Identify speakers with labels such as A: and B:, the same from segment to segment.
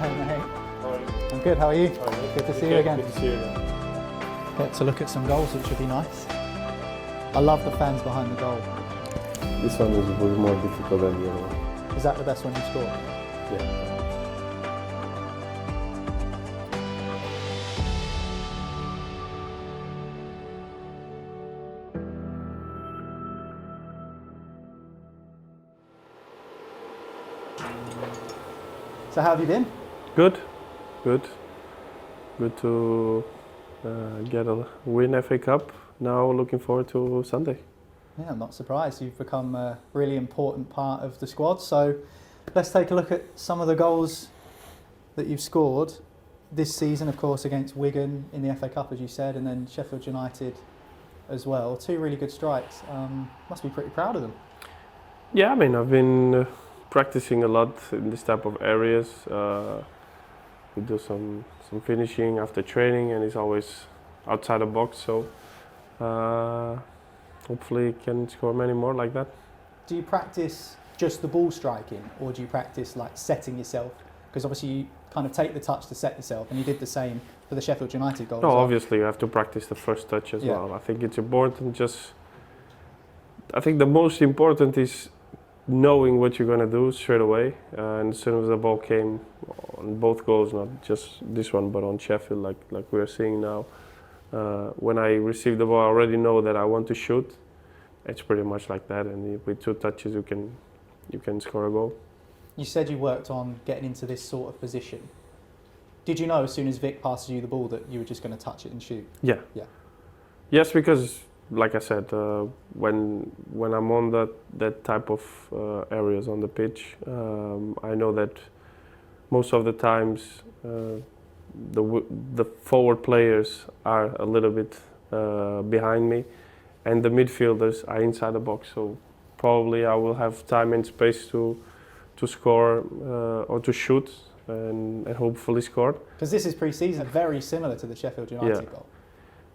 A: mate.
B: How are you?
A: I'm good, how are you?
B: How are you?
A: Good to see you again.
B: Good to see you again.
A: Get to look at some goals, which would be nice. I love the fans behind the goal.
B: This one was more difficult than the other one.
A: Is that the best one you scored?
B: Yeah.
A: So how have you been?
B: Good. Good to get a win FA Cup. Now looking forward to Sunday.
A: Yeah, I'm not surprised. You've become a really important part of the squad. So let's take a look at some of the goals that you've scored this season, of course, against Wigan in the FA Cup, as you said, and then Sheffield United as well. Two really good strikes. Must be pretty proud of them.
B: Yeah, I mean, I've been practicing a lot in this type of areas. We do some finishing after training, and it's always outside the box. So hopefully, can score many more like that.
A: Do you practice just the ball striking, or do you practice like setting yourself? Because obviously you kind of take the touch to set yourself, and you did the same for the Sheffield United goal.
B: No,
A: as well.
B: obviously you have to practice the first touch as
A: Yeah.
B: well. I think it's important. I think the most important is knowing what you're gonna do straight away. And as soon as the ball came on both goals, not just this one, but on Sheffield, like we are seeing now. When I receive the ball, I already know that I want to shoot. It's pretty much like that, and with two touches, you can score a goal.
A: You said you worked on getting into this sort of position. Did you know as soon as Vic passes you the ball that you were just going to touch it and shoot?
B: Yeah.
A: Yeah.
B: Yes, because like I said, when I'm on that type of areas on the pitch, I know that most of the times the forward players are a little bit behind me, and the midfielders are inside the box. So probably I will have time and space to score or to shoot and hopefully score.
A: Because this is pre-season, very similar to the Sheffield United goal.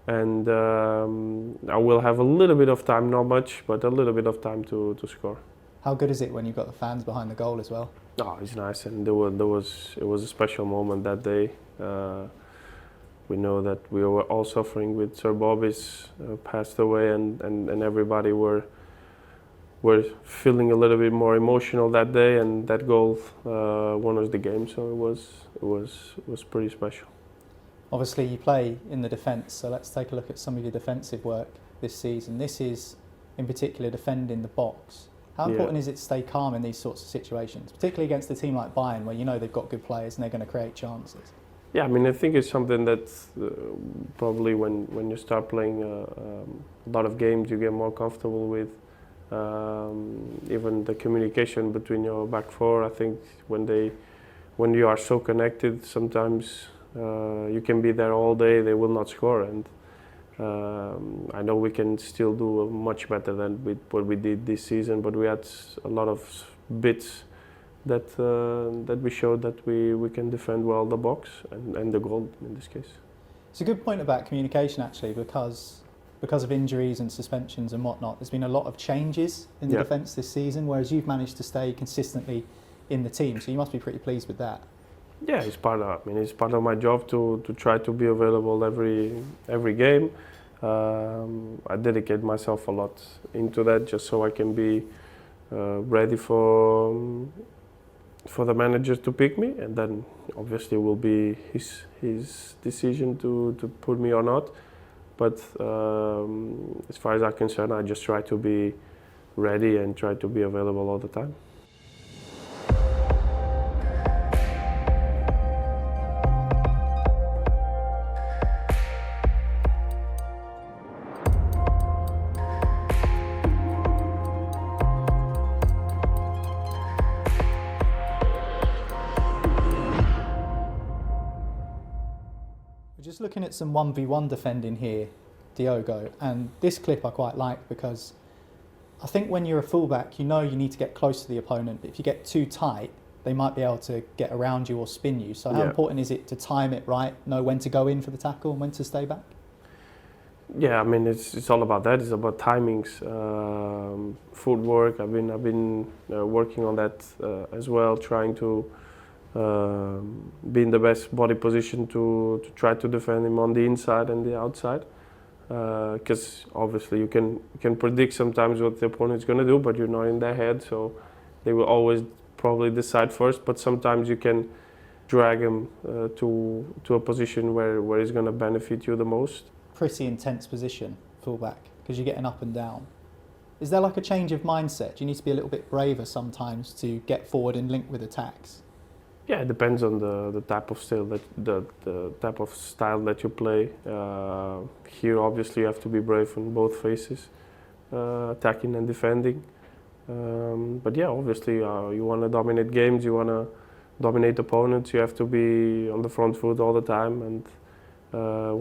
B: And I will have a little bit of time, not much, but a little bit of time to score.
A: How good is it when you've got the fans behind the goal as well?
B: Oh, it's nice, and it was a special moment that day. We know that we were all suffering with Sir Bobby's passed away, and everybody were feeling a little bit more emotional that day, and that goal won us the game. So it was pretty special.
A: Obviously, you play in the defence, so let's take a look at some of your defensive work this season. This is, in particular, defending the box. How important is it to stay calm in these sorts of situations, particularly against a team like Bayern, where you know they've got good players and they're going to create chances?
B: Yeah, I mean, I think it's something that probably when you start playing a lot of games, you get more comfortable with. Even the communication between your back four, I think when you are so connected, sometimes you can be there all day, they will not score, and I know we can still do much better than with what we did this season, but we had a lot of bits that we showed that we can defend well the box and the goal in this case.
A: It's a good point about communication, actually, because of injuries and suspensions and whatnot, there's been a lot of changes in the defence this season, whereas you've managed to stay consistently in the team, so you must be pretty pleased with that.
B: Yeah, it's part of my job to try to be available every game. I dedicate myself a lot into that just so I can be ready for the manager to pick me, and then obviously will be his decision to put me or not. But as far as I'm concerned, I just try to be ready and try to be available all the time.
A: Just looking at some 1v1 defending here, Diogo, and this clip I quite like because I think when you're a fullback, you know you need to get close to the opponent, but if you get too tight, they might be able to get around you or spin you. So how important is it to time it right, know when to go in for the tackle and when to stay back?
B: Yeah, I mean it's all about that. It's about timings, footwork. I've been working on that as well, trying to be in the best body position to try to defend him on the inside and the outside. Because obviously you can predict sometimes what the opponent's going to do, but you're not in their head, so they will always probably decide first. But sometimes you can drag him to a position where he's going to benefit you the most.
A: Pretty intense position, fullback, because you're getting up and down. Is there like a change of mindset? Do you need to be a little bit braver sometimes to get forward and link with attacks?
B: Yeah, it depends on the type of style that the type of style that you play. Here, obviously, you have to be brave on both faces, attacking and defending. But yeah, obviously, you want to dominate games. You want to dominate opponents. You have to be on the front foot all the time. And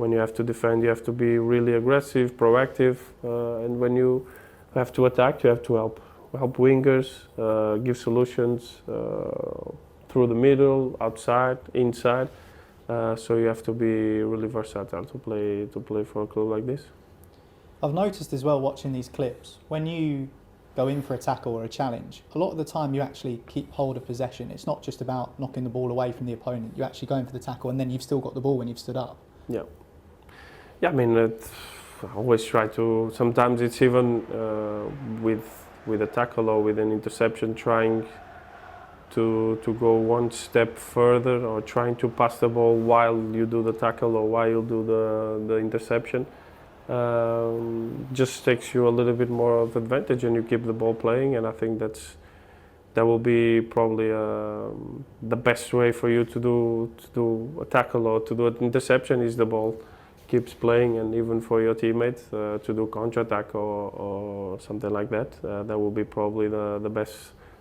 B: when you have to defend, you have to be really aggressive, proactive. And when you have to attack, you have to help wingers, give solutions. Through the middle, outside, inside, so you have to be really versatile to play for a club like this.
A: I've noticed as well watching these clips, when you go in for a tackle or a challenge, a lot of the time you actually keep hold of possession. It's not just about knocking the ball away from the opponent. You're actually going for the tackle and then you've still got the ball when you've stood up.
B: Yeah, I mean, I always try to. Sometimes it's even with a tackle or with an interception, trying to go one step further, or trying to pass the ball while you do the tackle or while you do the interception. Just takes you a little bit more of advantage, and you keep the ball playing. And I think that will be probably the best way for you to do a tackle or to do an interception, is the ball keeps playing, and even for your teammates to do counter-attack or something like that. That will be probably the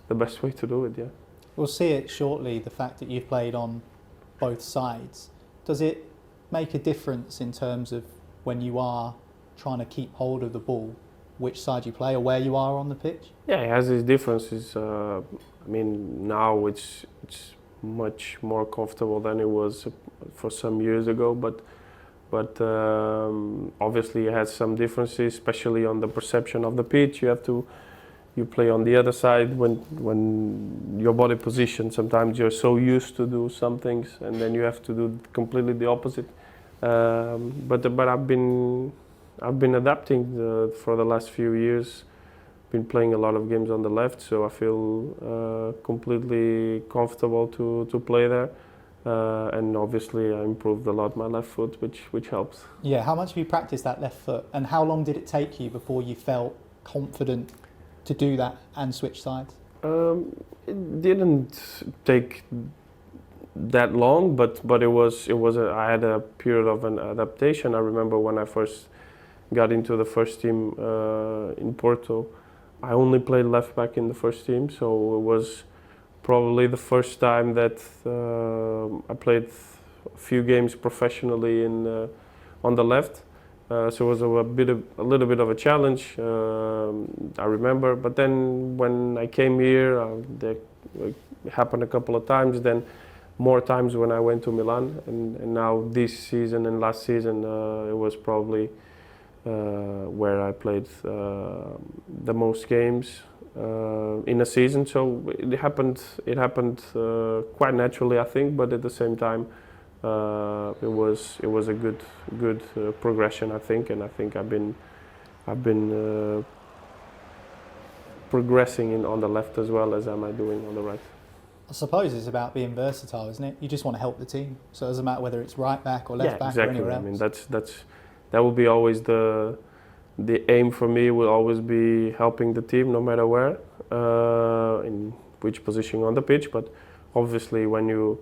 B: best way to do it. Yeah.
A: We'll see it shortly, the fact that you've played on both sides. Does it make a difference in terms of when you are trying to keep hold of the ball, which side you play or where you are on the pitch?
B: Yeah, it has its differences. I mean, now it's much more comfortable than it was for some years ago, but obviously it has some differences, especially on the perception of the pitch. You play on the other side when your body position, sometimes you're so used to do some things and then you have to do completely the opposite. But I've been adapting for the last few years. Been playing a lot of games on the left, so I feel completely comfortable to play there. And obviously I improved a lot my left foot, which helps.
A: Yeah, how much have you practiced that left foot, and how long did it take you before you felt confident to do that and switch sides?
B: It didn't take that long, but I had a period of an adaptation. I remember when I first got into the first team in Porto, I only played left back in the first team, so it was probably the first time that I played a few games professionally on the left. So it was a little bit of a challenge, I remember. But then when I came here, that happened a couple of times. Then more times when I went to Milan, and now this season and last season, it was probably where I played the most games in a season. So it happened quite naturally, I think. But at the same time, it was a good progression, I think, and I think I've been progressing on the left as well as am I doing on the right.
A: I suppose it's about being versatile, isn't it? You just want to help the team, so it doesn't matter whether it's right back or left back
B: exactly.
A: or anywhere else.
B: I mean that will be always the aim for me. Will always be helping the team, no matter where, in which position on the pitch. But obviously, when you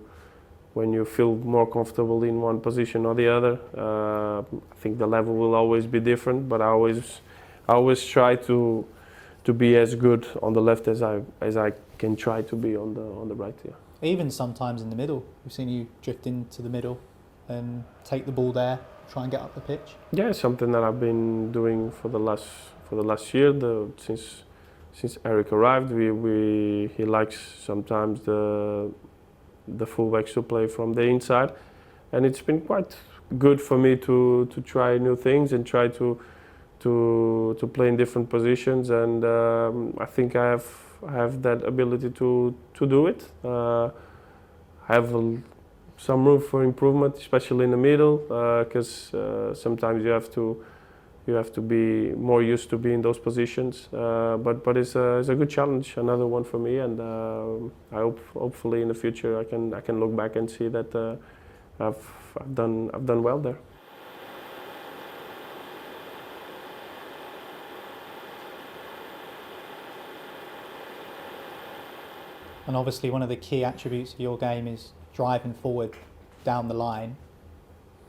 B: feel more comfortable in one position or the other, I think the level will always be different. But I always try to be as good on the left as I can try to be on the right. Yeah.
A: Even sometimes in the middle, we've seen you drift into the middle and take the ball there, try and get up the pitch. Yeah,
B: it's something that I've been doing for the last year. Since Eric arrived, he likes sometimes the fullbacks to play from the inside, and it's been quite good for me to try new things and try to play in different positions, and I think I have that ability to do it. have some room for improvement, especially in the middle, because sometimes you have to be more used to being in those positions. But it's a good challenge, another one for me, and I hope hopefully in the future I can look back and see that I've done well there.
A: And obviously one of the key attributes of your game is driving forward down the line.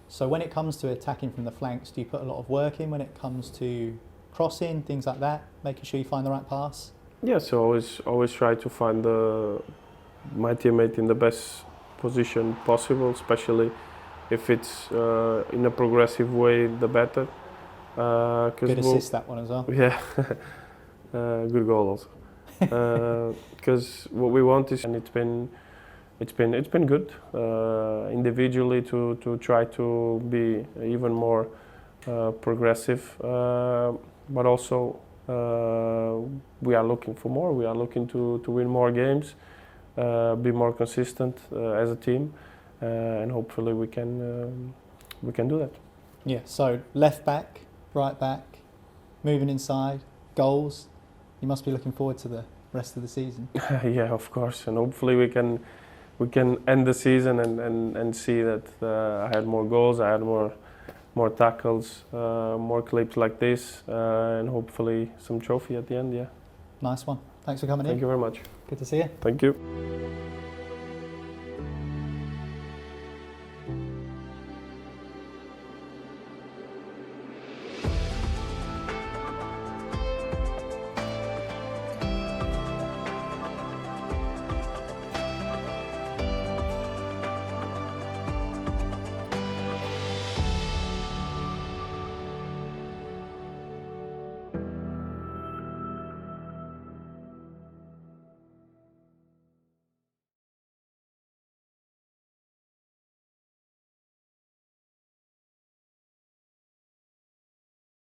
A: So when it comes to attacking from the flanks, do you put a lot of work in when it comes to crossing, things like that, making sure you find the right pass?
B: Yeah, so always try to find my teammate in the best position possible, especially if it's in a progressive way, the better.
A: Good assist, that one as well.
B: Yeah, good goal also. Because what we want is, and it's been good individually to try to be even more progressive, but also we are looking for more. We are looking to win more games, be more consistent as a team, and hopefully we can do that.
A: Yeah. So left back, right back, moving inside, goals. You must be looking forward to the rest of the season.
B: Yeah, of course, and hopefully we can end the season and see that I had more goals, I had more tackles, more clips like this, and hopefully some trophy at the end. Yeah.
A: Nice one. Thanks for coming in.
B: Thank you very much.
A: Good to see you.
B: Thank you.